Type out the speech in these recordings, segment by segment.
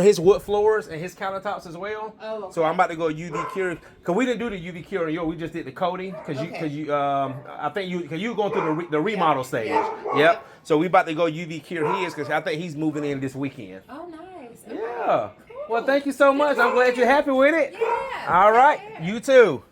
his wood floors and his countertops as well. Oh, okay. So I'm about to go UV cure because we didn't do the UV cure on yours. We just did the coating because you I think you were going through the remodel stage. Yep. So we about to go UV cure his because I think he's moving in this weekend. Oh, nice. Okay. Yeah. Cool. Well, thank you so much. I'm glad you're happy with it. Yeah. All right. You too.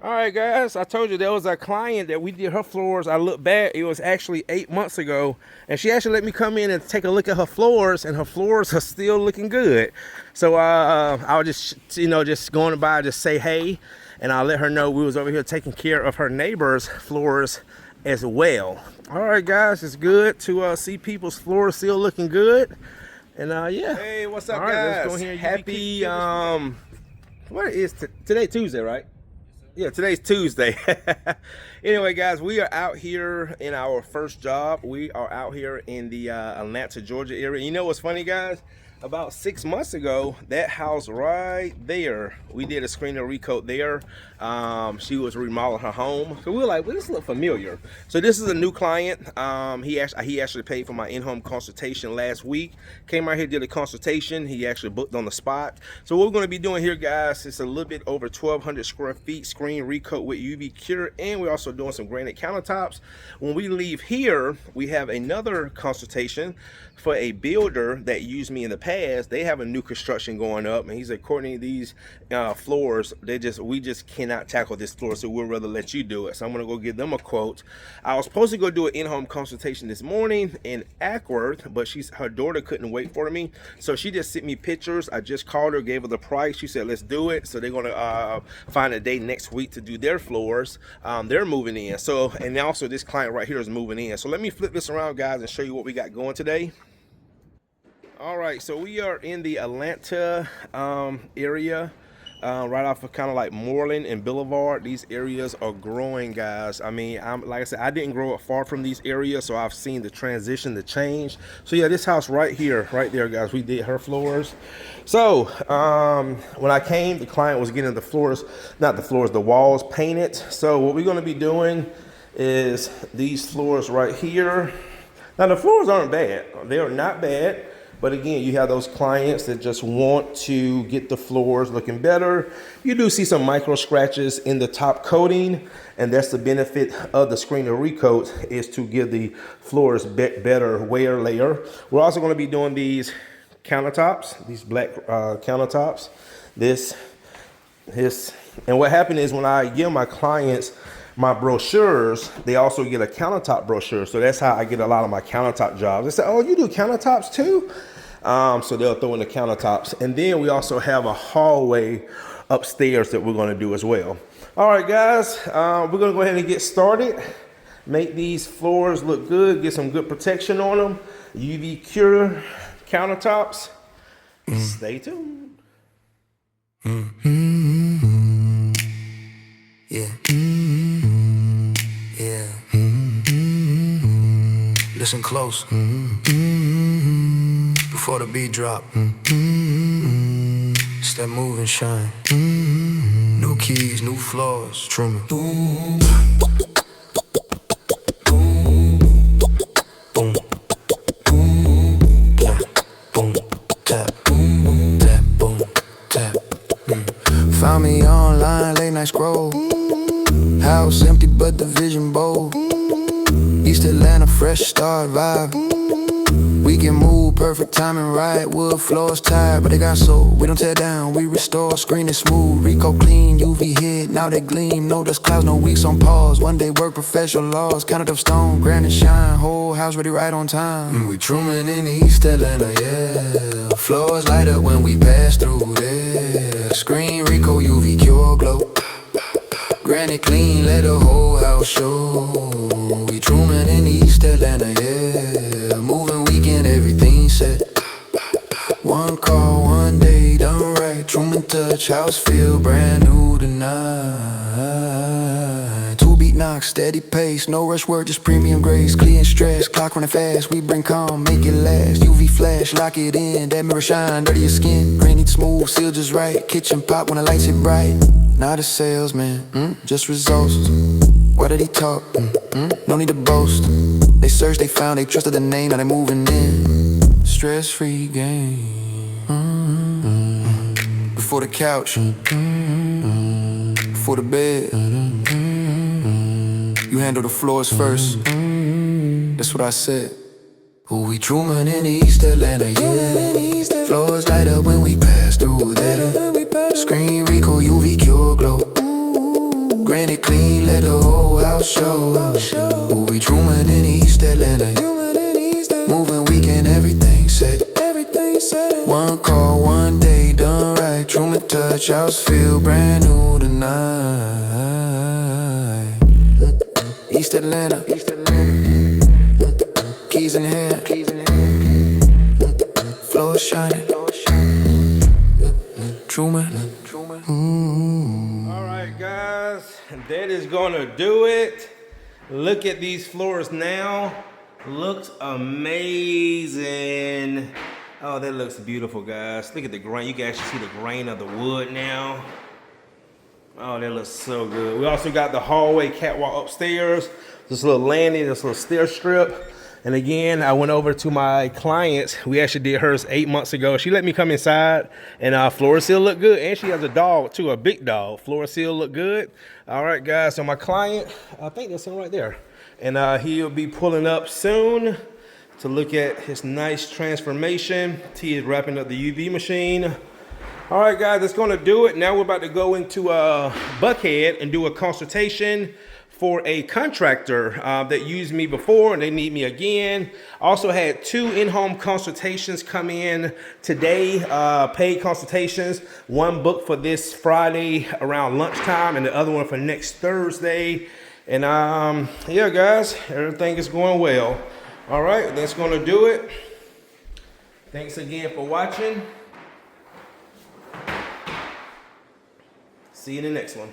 All right, guys, I told you there was a client that we did her floors. I looked back, it was actually 8 months ago, and she actually let me come in and take a look at her floors, and her floors are still looking good. So I was just going by, just say hey, and I'll let her know we was over here taking care of her neighbor's floors as well. All right, guys, it's good to see people's floors still looking good, and yeah. Hey, what's up, guys? Let's go here. Happy what is today? Tuesday, right? Yeah, today's Tuesday. Anyway, guys, we are out here in our first job. We are out here in the Atlanta, Georgia area. You know what's funny, guys? About 6 months ago, that house right there, we did a screen and recoat there. She was remodeling her home. So we were like, well, this looks familiar. So this is a new client. He actually paid for my in-home consultation last week. Came out here, did a consultation. He actually booked on the spot. So what we're going to be doing here, guys, is a little bit over 1,200 square feet screen recoat with UV cure, and we're also doing some granite countertops. When we leave here, we have another consultation for a builder that used me in the past. They have a new construction going up, and he said, Courtney, these floors, we just cannot tackle this floor, so we'll rather let you do it. So I'm gonna go give them a quote. I was supposed to go do an in-home consultation this morning in Ackworth, but her daughter couldn't wait for me, so she just sent me pictures. I just called her, gave her the price. She said, let's do it. So they're gonna find a day next week to do their floors. They're moving in. So, and also this client right here is moving in. So let me flip this around, guys, and show you what we got going today. All right, so we are in the Atlanta area, right off of kind of like Moreland and Boulevard. These areas are growing, guys. I mean, like I said, I didn't grow up far from these areas, so I've seen the transition, the change. So yeah, this house right here, right there, guys, we did her floors. So when I came, the client was getting the floors, not the floors, the walls painted. So what we're gonna be doing is these floors right here. Now the floors aren't bad, they are not bad. But again, you have those clients that just want to get the floors looking better. You do see some micro scratches in the top coating, and that's the benefit of the screen and recoat, is to give the floors better wear layer. We're also going to be doing these countertops, these black countertops. And what happened is when I give my clients my brochures, they also get a countertop brochure. So that's how I get a lot of my countertop jobs. They say, oh, you do countertops too? So they'll throw in the countertops. And then we also have a hallway upstairs that we're gonna do as well. All right, guys, we're gonna go ahead and get started. Make these floors look good, get some good protection on them. UV cure countertops. Stay tuned. Yeah. Yeah. Listen close. Before the beat drop. Step, move, and shine. New keys, new floors. Truman. Boom. Boom. Tap. Boom. Tap. Boom. Tap. Found me online, late night scroll. House empty but the vision bold. East Atlanta, fresh start vibe. We can move, perfect timing right. Wood floors tired, but they got soul. We don't tear down, we restore. Screen is smooth, Recoat clean. UV hit, now they gleam. No dust clouds, no weeks on pause. One day work, professional laws. Countertop stone, granite shine. Whole house ready right on time. We Truman in East Atlanta, yeah. Floors light up when we pass through there. Screen, Recoat, UV cure glow. Granite clean, let the whole house show. We Truman in East Atlanta, yeah. Moving weekend, everything set. One call, one day, done right. Truman touch, house feel brand new tonight. Two beat knock, steady pace, no rush work, just premium grace. Clear stress, clock running fast, we bring calm, make it last. UV flash, lock it in, that mirror shine, dirty your skin. Granite smooth, seal just right, kitchen pop when the lights hit bright. Not a salesman, just results. Why did he talk? No need to boast. They searched, they found, they trusted the name, now they moving in. Stress-free game. For the couch, for the bed, you handle the floors first. That's what I said. Ooh, we Truman in East Atlanta, yeah. Floors light up when we pass through there. Screen Recoat, UV cure glow. Granite clean, let the whole house show. Ooh, we Truman in East Atlanta. Moving weekend, everything set. One call, one day, done right. Truman touch, house feel brand new tonight. East Atlanta, keys in hand, floor shining. Truman. All right, guys, that is gonna do it. Look at these floors now. Looks amazing. Oh, that looks beautiful, guys. Look at the grain. You can actually see the grain of the wood now. Oh, that looks so good. We also got the hallway catwalk upstairs. This little landing, this little stair strip. And again, I went over to my clients. We actually did hers 8 months ago. She let me come inside, and floor seal look good. And she has a dog too, a big dog. Floor seal look good. All right, guys. So my client, I think that's him right there, and he'll be pulling up soon to look at his nice transformation. T is wrapping up the UV machine. All right, guys, that's gonna do it. Now we're about to go into Buckhead and do a consultation for a contractor that used me before and they need me again. Also had 2 in-home consultations come in today, paid consultations. One booked for this Friday around lunchtime and the other one for next Thursday. And yeah, guys, everything is going well. All right, that's gonna do it. Thanks again for watching. See you in the next one.